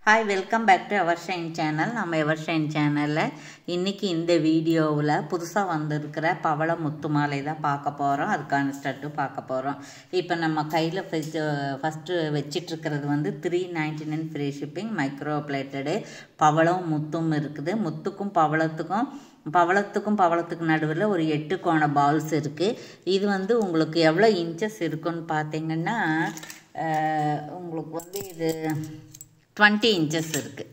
Hi, welcome back to Evershine channel. நம்ம Evershine channelல இன்னைக்கு இந்த வீடியோவில் புதுசாக வந்திருக்கிற பவள முத்து மாலை தான் பார்க்க போகிறோம். அதுக்கான ஸ்டட்டு பார்க்க போகிறோம். இப்போ நம்ம கையில் ஃபஸ்ட்டு வச்சிட்ருக்கிறது வந்து 399 ஃப்ரீ ஷிப்பிங் மைக்ரோ பிளேட்டடு பவளம் முத்தும் இருக்குது. முத்துக்கும் பவளத்துக்கும் நடுவில் ஒரு 8 கோண பால்ஸ் இருக்குது. இது வந்து உங்களுக்கு எவ்வளோ இன்ச்சஸ் இருக்குன்னு பார்த்தீங்கன்னா உங்களுக்கு வந்து இது 20 இன்ச்சஸ் இருக்குது.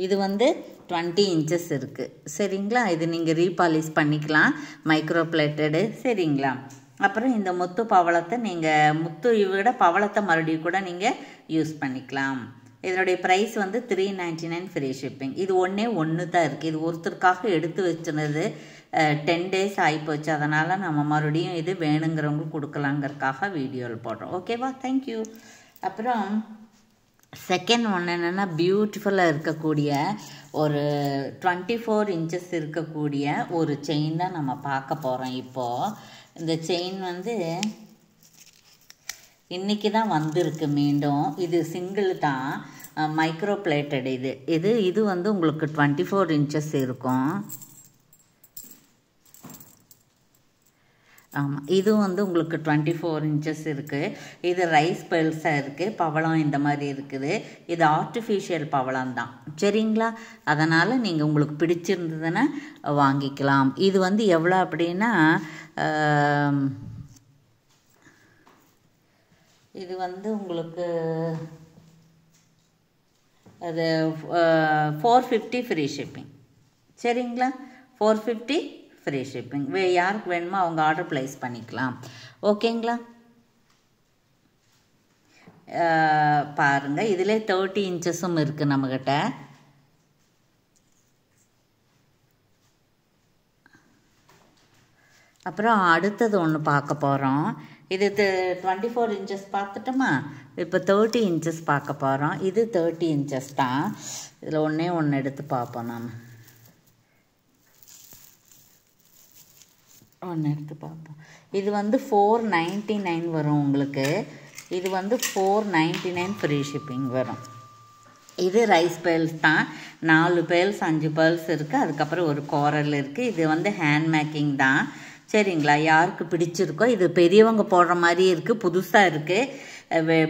இது வந்து 20 இன்ச்சஸ் இருக்குது. சரிங்களா? இது நீங்கள் ரீபாலிஷ் பண்ணிக்கலாம், மைக்ரோ பிளேட்டடு. சரிங்களா? அப்புறம் இந்த முத்து பவளத்தை நீங்கள் முத்து விட பவளத்தை மறுபடியும் கூட நீங்கள் யூஸ் பண்ணிக்கலாம். இதனுடைய ப்ரைஸ் வந்து 399 ஃப்ரீ ஷிப்பிங். இது ஒன்று தான் இருக்குது. இது ஒருத்தருக்காக எடுத்து வச்சுனது 10 டேஸ் ஆகிப்போச்சு. அதனால் நம்ம மறுபடியும் இது வேணுங்கிறவங்களுக்கு கொடுக்கலாங்கிறதுக்காக வீடியோவில் போடுறோம். ஓகேவா? தேங்க்யூ. அப்புறம் செகண்ட் ஒன்று என்னென்னா பியூட்டிஃபுல்லாக இருக்கக்கூடிய ஒரு 24 இன்ச்சஸ் இருக்கக்கூடிய ஒரு செயின் தான் நம்ம பார்க்க போகிறோம். இப்போது இந்த செயின் வந்து இன்றைக்கி தான் வந்திருக்கு மீண்டும். இது சிங்கிள் தான், மைக்ரோ பிளேட்டட். இது வந்து உங்களுக்கு 24 இன்ச்சஸ் இருக்கும். ஆமாம், இதுவும் வந்து உங்களுக்கு 24 இன்ச்சஸ் இருக்குது. இது ரைஸ் பெல்ஸாக இருக்குது, பவளம் இந்த மாதிரி இருக்குது. இது ஆர்டிஃபிஷியல் பவளம் தான். சரிங்களா? அதனால் நீங்கள் உங்களுக்கு பிடிச்சிருந்ததுன்னா வாங்கிக்கலாம். இது வந்து எவ்வளோ அப்படின்னா இது வந்து உங்களுக்கு அது 450 ஃப்ரீ ஷிப்பிங். சரிங்களா? 450 ஃப்ரீ ஷிப்பிங். யாருக்கு வேணுமோ அவங்க ஆர்டர் ப்ளேஸ் பண்ணிக்கலாம். ஓகேங்களா? பாருங்கள், இதில் 30 இன்ச்சஸும் இருக்குது நம்மக்கிட்ட. அப்புறம் அடுத்தது ஒன்று பார்க்க போகிறோம். இது 24 இன்ச்சஸ் பார்த்துட்டோமா? இப்போ 30 இன்ச்சஸ் பார்க்க போகிறோம். இது 30 இன்ச்சஸ் தான். இதில் ஒன்று எடுத்து பார்ப்போம். நாம் எடுத்து பார்ப்போம். இது வந்து 499 வரும் உங்களுக்கு. இது வந்து 499 ஃப்ரீ ஷிப்பிங் வரும். இது ரைஸ் பேல்ஸ் தான். 4 பேல்ஸ் 5 பேல்ஸ் இருக்குது. அதுக்கப்புறம் ஒரு கோரல் இருக்குது. இது வந்து ஹேண்ட் மேக்கிங் தான். சரிங்களா? யாருக்கு பிடிச்சிருக்கோ, இது பெரியவங்க போடுற மாதிரி இருக்குது, புதுசாக இருக்குது.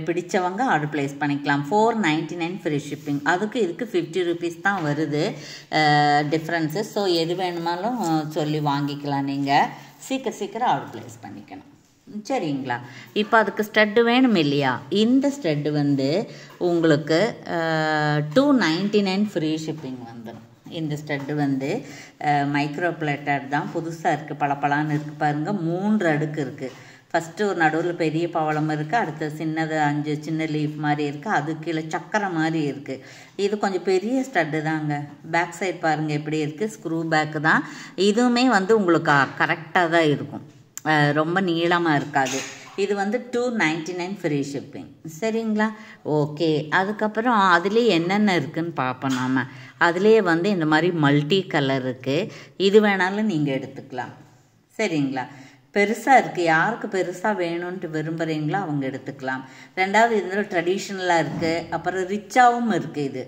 பிடிச்சவங்க ஆர்டர் ப்ளேஸ் பண்ணிக்கலாம். 499 ஃப்ரீ ஷிப்பிங். இதுக்கு 50 ருபீஸ் தான் வருது டிஃப்ரென்ஸு. ஸோ எது வேணுமாலும் சொல்லி வாங்கிக்கலாம். நீங்கள் சீக்கிரம் ஆர்டர் ப்ளேஸ் பண்ணிக்கணும். சரிங்களா? இப்போ அதுக்கு ஸ்டட்டு வேணும் இல்லையா? இந்த ஸ்டட்டு வந்து உங்களுக்கு 299 ஃப்ரீ ஷிப்பிங் வந்துடும். இந்த ஸ்டட்டு வந்து மைக்ரோ பிளேட்டர் தான், புதுசாக இருக்குது, பளபளன்னு இருக்குது. பாருங்கள், 3 அடுக்கு இருக்குது. ஃபஸ்ட்டு ஒரு நடுவில் பெரிய பவளம் இருக்குது, அடுத்து சின்னது 5 சின்ன லீஃப் மாதிரி இருக்குது, அது கீழே சக்கரை மாதிரி இருக்குது. இது கொஞ்சம் பெரிய ஸ்டட்டு தாங்க. பேக் சைட் பாருங்கள் எப்படி இருக்குது, ஸ்க்ரூ பேக்கு தான். இதுவுமே வந்து உங்களுக்கு கரெக்டாக தான் இருக்கும், ரொம்ப நீளமாக இருக்காது. இது வந்து 299 ஃப்ரீ ஷிப்பிங். சரிங்களா? ஓகே. அதுக்கப்புறம் அதுலேயே என்னென்ன இருக்குதுன்னு பார்ப்போம். நாம் அதுலேயே வந்து இந்த மாதிரி மல்டி கலர் இருக்குது. இது வேணாலும் நீங்கள் எடுத்துக்கலாம். சரிங்களா? பெருசாக இருக்குது. யாருக்கு பெருசாக வேணும்ன்ட்டு விரும்புகிறீங்களோ அவங்க எடுத்துக்கலாம். ரெண்டாவது இதில் ட்ரெடிஷ்னலாக இருக்குது, அப்புறம் ரிச்சாகவும் இருக்குது. இது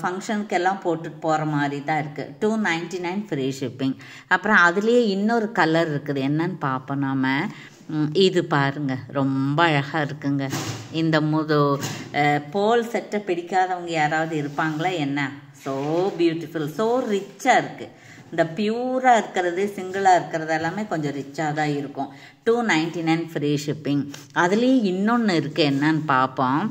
ஃபங்க்ஷனுக்கெல்லாம் போட்டுட்டு போகிற மாதிரி தான் இருக்குது. 299 ஃப்ரீ ஷிப்பிங். அப்புறம் அதுலேயே இன்னொரு கலர் இருக்குது, என்னன்னு பார்ப்போம். நாம் இது பாருங்கள், ரொம்ப அழகாக இருக்குங்க. இந்த போல் செட்டை பிடிக்காதவங்க யாராவது இருப்பாங்களா என்ன? ஸோ பியூட்டிஃபுல், ஸோ ரிச்சாக இருக்குது. இந்த பியூராக இருக்கிறது, சிங்கிளாக இருக்கிறது எல்லாமே கொஞ்சம் ரிச்சாக தான் இருக்கும். 299 ஃப்ரீ ஷிப்பிங். அதுலேயே இன்னொன்று இருக்குது, என்னன்னு பார்ப்போம்.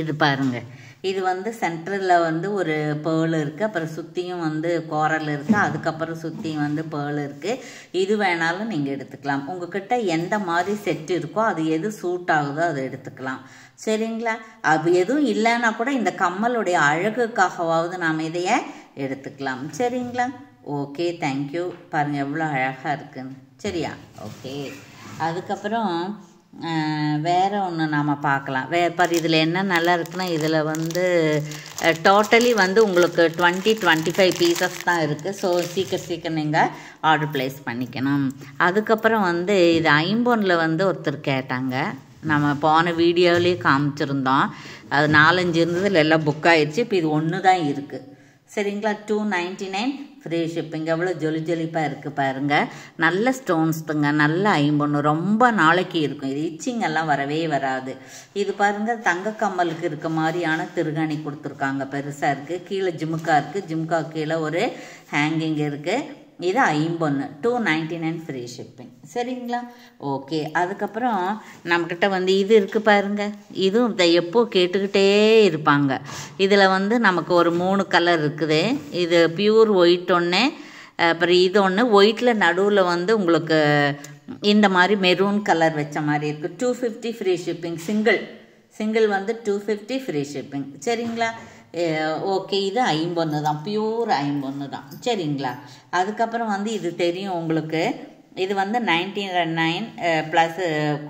இது பாருங்கள், இது வந்து சென்டரில் வந்து ஒரு பேர்ல் இருக்குது, அப்புறம் சுற்றியும் வந்து கோரல் இருக்குது, அதுக்கப்புறம் சுற்றியும் வந்து பேர்ல் இருக்குது. இது வேணாலும் நீங்கள் எடுத்துக்கலாம். உங்கள்கிட்ட எந்த மாதிரி செட் இருக்கோ, அது எது சூட் ஆகுதோ அதை எடுத்துக்கலாம். சரிங்களா? அது எதுவும் இல்லைன்னா கூட இந்த கம்மலுடைய அழகுக்காகவாவது நாம் இதையே எடுத்துக்கலாம். சரிங்களா? Okay, thank you. பாருங்கள் எவ்வளோ அழகாக இருக்குன்னு. சரியா? ஓகே. அதுக்கப்புறம் வேறு ஒன்று நாம் பார்க்கலாம். இதில் என்ன நல்லா இருக்குன்னா, இதில் வந்து டோட்டலி வந்து உங்களுக்கு 20-25 பீசஸ் தான் இருக்குது. ஸோ சீக்கிரம் நீங்கள் ஆர்டர் ப்ளேஸ் பண்ணிக்கணும். அதுக்கப்புறம் வந்து இது ஐம்போனில் வந்து ஒருத்தர் கேட்டாங்க. நம்ம போன வீடியோவிலேயே காமிச்சிருந்தோம். அது 4-5 இருந்ததில் எல்லாம் புக் ஆயிடுச்சு. இப்போ இது ஒன்று தான் இருக்குது. சரிங்களா? 299 ஃப்ரீ ஷிப்பிங். எவ்வளோ ஜொலி ஜொலிப்பாக இருக்குது பாருங்கள். நல்ல ஸ்டோன்ஸுங்க, நல்ல ஐம்பொன்று, ரொம்ப நாளைக்கு இருக்கும். இது இச்சிங்கெல்லாம் வரவே வராது. இது பாருங்கள், தங்க கம்மலுக்கு இருக்க மாதிரியான திருகாணி கொடுத்துருக்காங்க. பெருசாக இருக்குது. கீழே ஜிமுக்கா இருக்குது. ஜிமுக்கா கீழே ஒரு ஹேங்கிங் இருக்குது. இது 51 299 ஃப்ரீ ஷிப்பிங். சரிங்களா? ஓகே. அதுக்கப்புறம் நம்மக்கிட்ட வந்து இது இருக்குது பாருங்கள். இதுவும் எப்போ கேட்டுக்கிட்டே இருப்பாங்க. இதில் வந்து நமக்கு ஒரு 3 கலர் இருக்குது. இது பியூர் ஒயிட் ஒன்று, அப்புறம் இது ஒன்று ஒயிட்டில் நடுவில் வந்து உங்களுக்கு இந்த மாதிரி மெரூன் கலர் வச்ச மாதிரி இருக்குது. 250 ஃப்ரீ ஷிப்பிங். சிங்கிள் வந்து 250 ஃப்ரீ ஷிப்பிங். சரிங்களா? ஓகே. இது 51 தான், பியூர் 51 தான். சரிங்களா? அதுக்கப்புறம் வந்து இது தெரியும் உங்களுக்கு, இது வந்து 99 ப்ளஸ்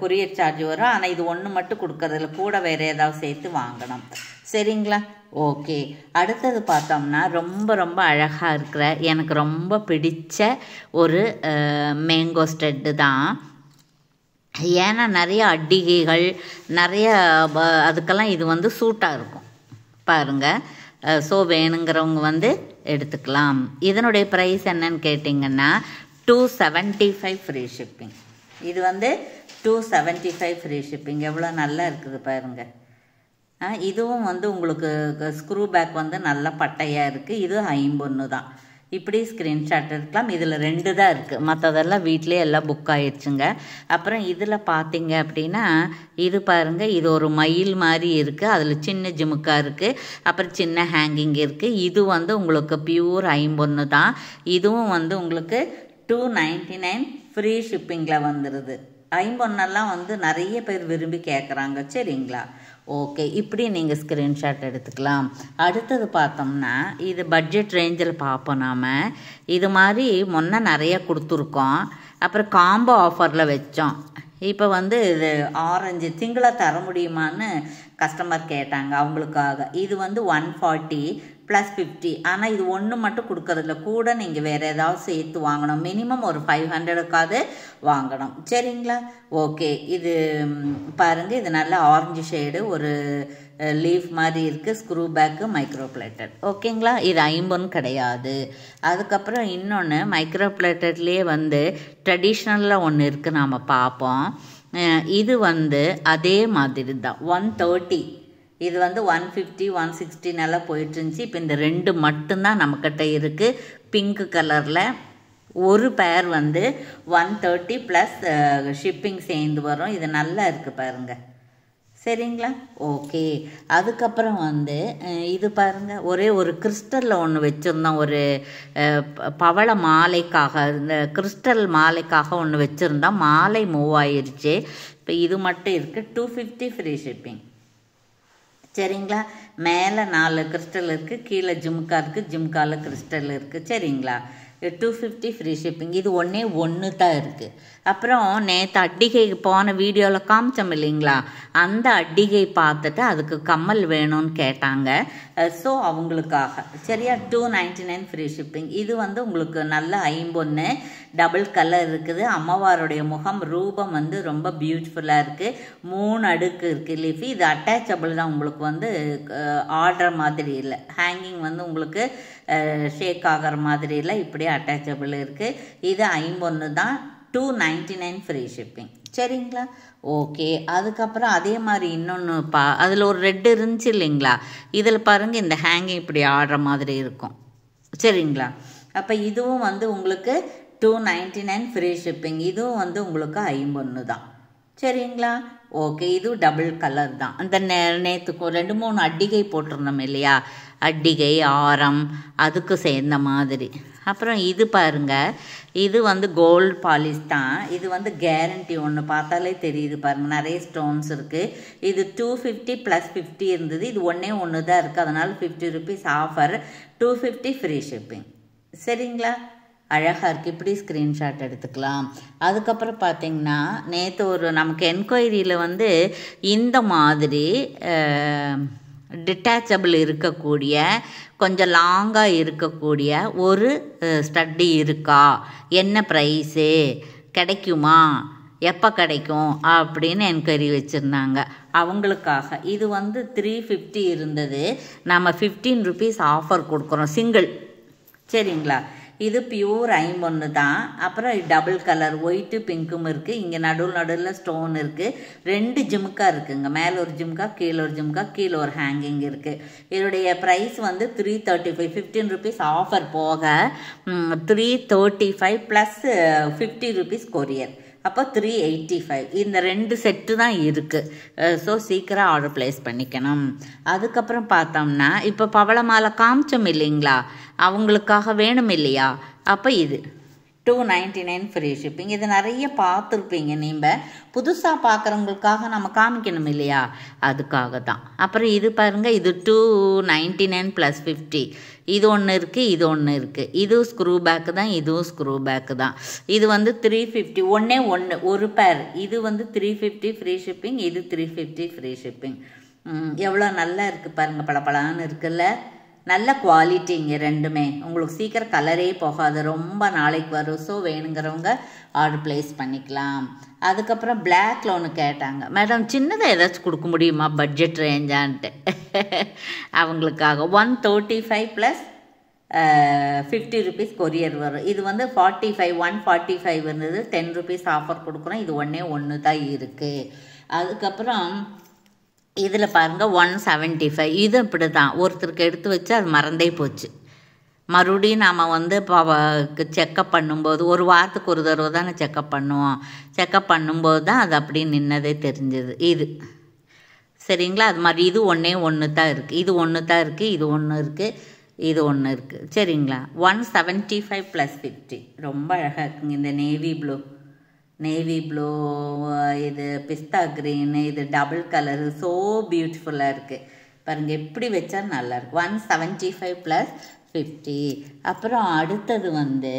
கொரியர் சார்ஜ் வரும். ஆனால் இது ஒன்று மட்டும் கொடுக்கறதில்ல, கூட வேறு ஏதாவது சேர்த்து வாங்கணும். சரிங்களா? ஓகே. அடுத்தது பார்த்தோம்னா ரொம்ப ரொம்ப அழகாக இருக்கிற, எனக்கு ரொம்ப பிடிச்ச ஒரு மேங்கோ ஸ்டெட்டு தான். ஏன்னா நிறைய அட்டிகைகள் நிறைய அதுக்கெல்லாம் இது வந்து சூட்டாக இருக்கும் பாருங்கள். ஸோ வேணுங்கிறவங்க வந்து எடுத்துக்கலாம். இதனுடைய ப்ரைஸ் என்னன்னு கேட்டிங்கன்னா 275 ஃப்ரீ ஷிப்பிங். இது வந்து 275 ஃப்ரீ ஷிப்பிங். எவ்வளோ நல்லா இருக்குது பாருங்கள். இதுவும் வந்து உங்களுக்கு ஸ்க்ரூ பேக் வந்து நல்லா பட்டையாக இருக்குது. இது 51 தான். இப்படி ஸ்க்ரீன்ஷாட் எடுக்கலாம். இதில் 2 தான் இருக்குது, மற்றதெல்லாம் வீட்டிலே எல்லாம் புக் ஆயிடுச்சுங்க. அப்புறம் இதில் பார்த்தீங்க அப்படின்னா இது பாருங்கள், இது ஒரு மயில் மாதிரி இருக்குது. அதில் சின்ன ஜிமுக்கா இருக்குது, அப்புறம் சின்ன ஹேங்கிங் இருக்குது. இது வந்து உங்களுக்கு பியூர் 51 தான். இதுவும் வந்து உங்களுக்கு 299 ஃப்ரீ ஷிப்பிங்கில் வந்துடுது. 51 வந்து நிறைய பேர் விரும்பி கேட்குறாங்க. சரிங்களா? ஓகே. இப்படி நீங்கள் ஸ்க்ரீன்ஷாட் எடுத்துக்கலாம். அடுத்தது பார்த்தோம்னா இது பட்ஜெட் ரேஞ்சில் பார்ப்போம். நாம் இது மாதிரி முன்ன நிறைய கொடுத்துருக்கோம். அப்புறம் காம்போ ஆஃபரில் வச்சோம். இப்போ வந்து இது ஆரஞ்சு திங்களாக தர முடியுமான்னு கஸ்டமர் கேட்டாங்க. அவங்களுக்காக இது வந்து 140 + 50. ஆனால் இது ஒன்று மட்டும் கொடுக்கறதில்ல, கூட நீங்கள் வேறு ஏதாவது சேர்த்து வாங்கணும். மினிமம் ஒரு 500க்காவது வாங்கணும். சரிங்களா? ஓகே. இது பாருங்கள், இது நல்ல ஆரஞ்சு ஷேடு, ஒரு லீஃப் மாதிரி இருக்குது. Screw back, micro plated. ஓகேங்களா? இது 50 கிடையாது. அதுக்கப்புறம் இன்னொன்று மைக்ரோ பிளேட்டட்லேயே வந்து ட்ரெடிஷ்னலில் ஒன்று இருக்குது, நாம் பார்ப்போம். இது வந்து அதே மாதிரி தான் 130. இது வந்து 150 160 நல்லா போயிட்டு இருந்துச்சு. இப்போ இந்த 2 மட்டும்தான் நம்மக்கிட்ட இருக்குது. பிங்க் கலரில் ஒரு பேர் வந்து 130 ப்ளஸ் ஷிப்பிங் சேர்ந்து வரும். இது நல்லா இருக்குது பாருங்கள். சரிங்களா? ஓகே. அதுக்கப்புறம் வந்து இது பாருங்கள், ஒரே ஒரு கிறிஸ்டலில் ஒன்று வச்சுருந்தோம். ஒரு பவள மாலைக்காக, இந்த கிறிஸ்டல் மாலைக்காக ஒன்று வச்சுருந்தோம். மாலை மூவ் ஆயிடுச்சு. இப்போ இது மட்டும் இருக்குது. 250 ஃப்ரீ ஷிப்பிங். சரிங்களா? மேலே 4 கிறிஸ்டல் இருக்குது, கீழே ஜிம்கா இருக்குது, ஜிம்காவில் கிறிஸ்டல் இருக்குது. சரிங்களா? 250 ஃப்ரீ ஷிப்பிங். இது ஒன்று தான் இருக்குது. அப்புறம் நேற்று அட்டிகை போன வீடியோவில் காமிச்சோம் இல்லைங்களா, அந்த அட்டிகை பார்த்துட்டு அதுக்கு கம்மல் வேணும்னு கேட்டாங்க. ஸோ அவங்களுக்காக. சரியா? 299 ஃப்ரீ ஷிப்பிங். இது வந்து உங்களுக்கு நல்ல 51 டபுள் கலர் இருக்குது. அம்மவாருடைய முகம் ரூபம் வந்து ரொம்ப பியூட்டிஃபுல்லாக இருக்குது. 3 அடுக்கு இருக்குது லீஃப். இது அட்டாச்சபிள் தான், உங்களுக்கு வந்து ஆர்டர் மாதிரி இல்லை. ஹேங்கிங் வந்து உங்களுக்கு ஷேக் ஆகிற மாதிரி இல்லை, இப்படியே அட்டாச்சபிள் இருக்குது. இது 51 தான். 299 ஃப்ரீ ஷிப்பிங். சரிங்களா? ஓகே. அதுக்கப்புறம் அதே மாதிரி இன்னொன்று அதில் ஒரு ரெட் இருந்துச்சு இல்லைங்களா, இதில் பாருங்கள், இந்த ஹேங்கிங் இப்படி ஆடுற மாதிரி இருக்கும். சரிங்களா? அப்போ இதுவும் வந்து உங்களுக்கு 299 ஃப்ரீ ஷிப்பிங். இதுவும் வந்து உங்களுக்கு 51 தான். சரிங்களா? ஓகே. இதுவும் டபுள் கலர் தான். அந்த நேற்றுக்கும் 2-3 அட்டிகை போட்டிருந்தோம் இல்லையா, அட்டிகை ஆரம் அதுக்கு சேர்ந்த மாதிரி. அப்புறம் இது பாருங்கள், இது வந்து கோல்டு பாலிஷ் தான். இது வந்து கேரண்டி, ஒன்று பார்த்தாலே தெரியுது பாருங்கள், நிறைய ஸ்டோன்ஸ் இருக்குது. இது 250 + 50 இருந்தது. இது ஒன்று தான் இருக்குது, அதனால் 50 ரூபீஸ் ஆஃபர். 250 free shipping. சரிங்களா? அழகாக இருக்குது. இப்படி ஸ்க்ரீன்ஷாட் எடுத்துக்கலாம். அதுக்கப்புறம் பார்த்திங்கன்னா நேற்று ஒரு நமக்கு என்கொயரியில் வந்து இந்த மாதிரி டிட்டாச்சபிள் இருக்கக்கூடிய, கொஞ்சம் லாங்காக இருக்கக்கூடிய ஒரு ஸ்டட்டி இருக்கா, என்ன ப்ரைஸு, கிடைக்குமா, எப்போ கிடைக்கும் அப்படின்னு என்கொயரி வச்சுருந்தாங்க. அவங்களுக்காக இது வந்து 350 இருந்தது. நம்ம 15 rupees ஆஃபர் கொடுக்குறோம் சிங்கிள். சரிங்களா? இது பியூர் 51 தான். அப்புறம் டபுள் கலர் ஒயிட்டு பிங்க்கும் இருக்குது. இங்கே நடுவில் ஸ்டோன் இருக்குது. 2 ஜிமுக்கா இருக்குங்க. மேலே ஒரு ஜிமுக்கா, கீழே ஒரு ஜிமுக்கா, கீழே ஒரு ஹேங்கிங் இருக்குது. இதோடைய ப்ரைஸ் வந்து 335. 15 rupees ஆஃபர் போக 335 ப்ளஸ் 50 rupees கொரியர். அப்போ 385. இந்த 2 செட்டு தான் இருக்குது. ஸோ சீக்கிரம் ஆர்டர் ப்ளேஸ் பண்ணிக்கணும். அதுக்கப்புறம் பார்த்தோம்னா இப்போ பவள மாலை காமிச்சோம் இல்லைங்களா, அவங்களுக்காக வேணும் இல்லையா, அப்போ இது 299 ஃப்ரீ ஷிப்பிங். இது நிறைய பார்த்துருப்பீங்க. நீங்கள் புதுசாக பார்க்குறவங்களுக்காக நம்ம காமிக்கணும் இல்லையா, அதுக்காக தான். அப்புறம் இது பாருங்கள், இது 299 ப்ளஸ் 50. இது ஒன்று இருக்குது, இது ஒன்று இருக்குது. இதுவும் ஸ்க்ரூ பேக்கு தான், இதுவும் ஸ்க்ரூ பேக்கு தான். இது வந்து 350. ஒன்று ஒரு பேர். இது வந்து 350 ஃப்ரீ ஷிப்பிங், இது 350 ஃப்ரீ ஷிப்பிங். எவ்வளோ நல்லா இருக்குது பாருங்கள், பளபளன்னு இருக்குல்ல. நல்ல குவாலிட்டிங்க ரெண்டுமே. உங்களுக்கு சீக்கிரம் கலரே போகாது, ரொம்ப நாளைக்கு வரும். ஸோ வேணுங்கிறவங்க ஆர்டர் ப்ளேஸ் பண்ணிக்கலாம். அதுக்கப்புறம் பிளாக்ல ஒன்று கேட்டாங்க, மேடம் சின்னதாக ஏதாச்சும் கொடுக்க முடியுமா பட்ஜெட் ரேஞ்சான்ட்டு. அவங்களுக்காக 135 ப்ளஸ் 50 rupees கொரியர் வரும். இது வந்து 45 145 இருந்தது. 10 rupees ஆஃபர் கொடுக்குறோம். இது ஒன்று தான் இருக்குது. அதுக்கப்புறம் இதில் பாருங்கள் 175. இது இப்படி தான் ஒருத்தருக்கு எடுத்து வச்சு அது மறந்தே போச்சு. மறுபடியும் நாம் வந்து செக்கப் பண்ணும்போது ஒரு வாரத்துக்கு ஒரு தடவை தானே செக்கப் பண்ணுவோம். செக்கப் பண்ணும்போது தான் அது அப்படி நின்னதே தெரிஞ்சது. இது சரிங்களா? அது மாதிரி இது ஒன்று தான் இருக்குது. இது ஒன்று தான் இருக்குது, இது ஒன்று இருக்குது, இது ஒன்று இருக்குது. சரிங்களா? 175 ப்ளஸ் 50. ரொம்ப அழகாக இருக்குங்க. இந்த நேவி ப்ளூ, இது பிஸ்தா க்ரீனு, இது டபுள் கலரு, ஸோ பியூட்டிஃபுல்லாக இருக்குது பாருங்கள். எப்படி வச்சா நல்லாயிருக்கு. 175 ப்ளஸ் 50. அப்புறம் அடுத்தது வந்து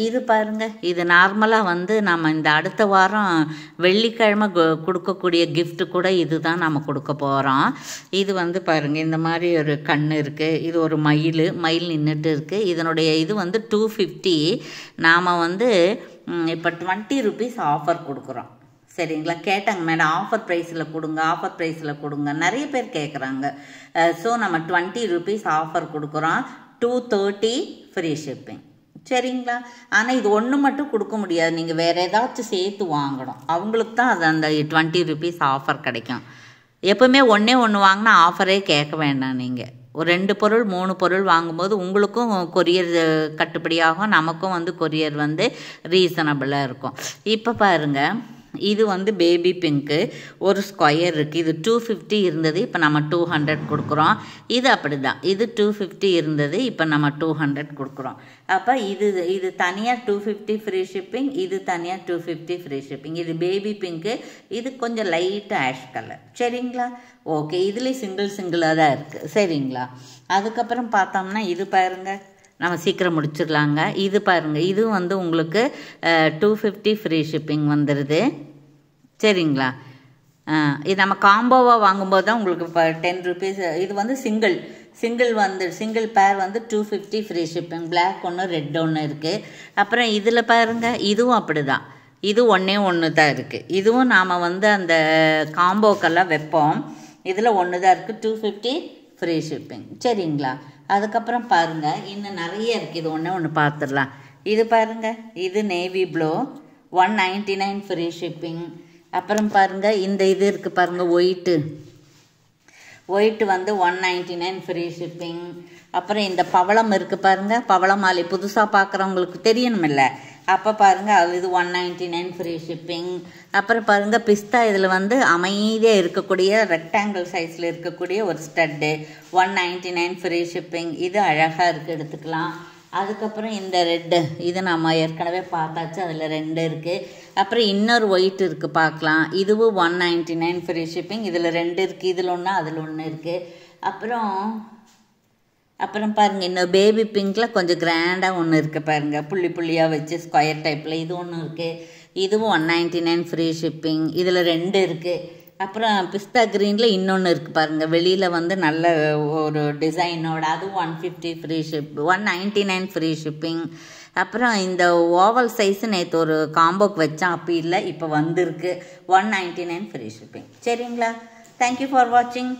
இது பாருங்கள், இது நார்மலாக வந்து நம்ம இந்த அடுத்த வாரம் வெள்ளிக்கிழமை கொடுக்கக்கூடிய கிஃப்ட்டு கூட இது தான் நம்ம கொடுக்க போகிறோம். இது வந்து பாருங்கள், இந்த மாதிரி ஒரு கண் இருக்குது. இது ஒரு மயில் நின்றுட்டு இருக்குது. இதனுடைய இது வந்து 250. நாம் வந்து இப்போ 20 rupees ஆஃபர் கொடுக்குறோம். சரிங்களா? கேட்டாங்க, மேடம் ஆஃபர் ப்ரைஸில் கொடுங்க, நிறைய பேர் கேட்குறாங்க. ஸோ நம்ம 20 rupees ஆஃபர் கொடுக்குறோம். 230 ஃப்ரீ ஷிப்பிங். சரிங்களா? ஆனால் இது ஒன்று மட்டும் கொடுக்க முடியாது, நீங்கள் வேறு ஏதாச்சும் சேர்த்து வாங்கணும். அவங்களுக்கு தான் அது அந்த 20 rupees ஆஃபர் கிடைக்கும். எப்போவுமே ஒன்று வாங்கினா ஆஃபரே கேட்க வேண்டாம். நீங்கள் ஒரு 2 பொருள் 3 பொருள் வாங்கும்போது உங்களுக்கும் கொரியர் கட்டுப்படியாகும், நமக்கும் வந்து கொரியர் வந்து ரீசனபிளாக இருக்கும். இப்போ பாருங்கள், இது வந்து பேபி பிங்க்கு ஒரு ஸ்கொயர் இருக்குது. இது 250 இருந்தது, இப்போ நம்ம 200 கொடுக்குறோம். இது அப்படி தான், இது 250 இருந்தது, இப்போ நம்ம 200 கொடுக்குறோம். அப்போ இது தனியாக 250 ஃப்ரீ ஷிப்பிங், இது தனியாக 250 ஃப்ரீ ஷிப்பிங். இது பேபி பிங்க்கு, இது கொஞ்சம் லைட்டு ஆஷ் கலர். சரிங்களா? ஓகே, இதுலேயும் சிங்கிளாக தான் இருக்குது. சரிங்களா? அதுக்கப்புறம் பார்த்தோம்னா இது பாருங்கள், நம்ம சீக்கிரம் முடிச்சிடலாங்க. இது பாருங்கள், இது வந்து உங்களுக்கு 250 ஃப்ரீ ஷிப்பிங் வந்துடுது. சரிங்களா? இது நம்ம காம்போவாக வாங்கும்போது தான் உங்களுக்கு இப்போ 10 rupees. இது வந்து சிங்கிள் பேர் வந்து 250 ஃப்ரீ ஷிப்பிங். பிளாக் ஒன்று, ரெட் ஒன்று இருக்குது. அப்புறம் இதில் பாருங்கள், இதுவும் அப்படி தான், இது ஒன்று தான் இருக்குது. இதுவும் நாம் வந்து அந்த காம்போக்கெல்லாம் வைப்போம். இதில் ஒன்று தான் இருக்குது, 250 ஃப்ரீ ஷிப்பிங். சரிங்களா? அதுக்கப்புறம் பாருங்கள், இன்னும் நிறைய இருக்குது. இது ஒன்று பார்த்துடலாம். இது பாருங்கள், இது நேவி ப்ளூ 199 ஃப்ரீ ஷிப்பிங். அப்புறம் பாருங்கள், இந்த இது இருக்குது பாருங்கள், ஒயிட்டு வந்து 199 ஃப்ரீ ஷிப்பிங். அப்புறம் இந்த பவளம் இருக்குது பாருங்கள், பவள மாலை புதுசாக பார்க்குறவங்களுக்கு தெரியணுமில்ல, அப்போ பாருங்கள் இது 199 ஃப்ரீ ஷிப்பிங். அப்புறம் பாருங்கள் பிஸ்தா, இதில் வந்து அமைதியாக இருக்கக்கூடிய ரெக்டாங்கிள் சைஸில் இருக்கக்கூடிய ஒரு ஸ்டட்டு 199 ஃப்ரீ ஷிப்பிங். இது அழகாக இருக்குது, எடுத்துக்கலாம். அதுக்கப்புறம் இந்த ரெட்டு, இது நம்ம ஏற்கனவே பார்த்தாச்சு, அதில் 2 இருக்குது. அப்புறம் இன்னொரு ஒயிட் இருக்குது, பார்க்கலாம். இதுவும் 199 ஃப்ரீ ஷிப்பிங். இதில் 2 இருக்குது, இதில் ஒன்று அதில் ஒன்று இருக்குது. அப்புறம் பாருங்கள், இன்னும் பேபி பிங்க்கில் கொஞ்சம் கிராண்டாக ஒன்று இருக்குது பாருங்கள், புள்ளியாக வச்சு ஸ்கொயர் டைப்பில் இது ஒன்று இருக்குது. இதுவும் 199 ஃப்ரீ ஷிப்பிங். இதில் 2 இருக்குது. அப்புறம் பிஸ்தா க்ரீனில் இன்னொன்று இருக்குது பாருங்கள், வெளியில் வந்து நல்ல ஒரு டிசைனோட, அதுவும் 150 ஃப்ரீ ஷிப், 199 ஃப்ரீ ஷிப்பிங். அப்புறம் இந்த ஓவல் சைஸு நேற்று ஒரு காம்போக்கு வச்சேன், அப்போ இல்லை, இப்போ வந்திருக்கு. 199 ஃப்ரீ ஷிப்பிங். சரிங்களா? தேங்க்யூ ஃபார் வாட்சிங்.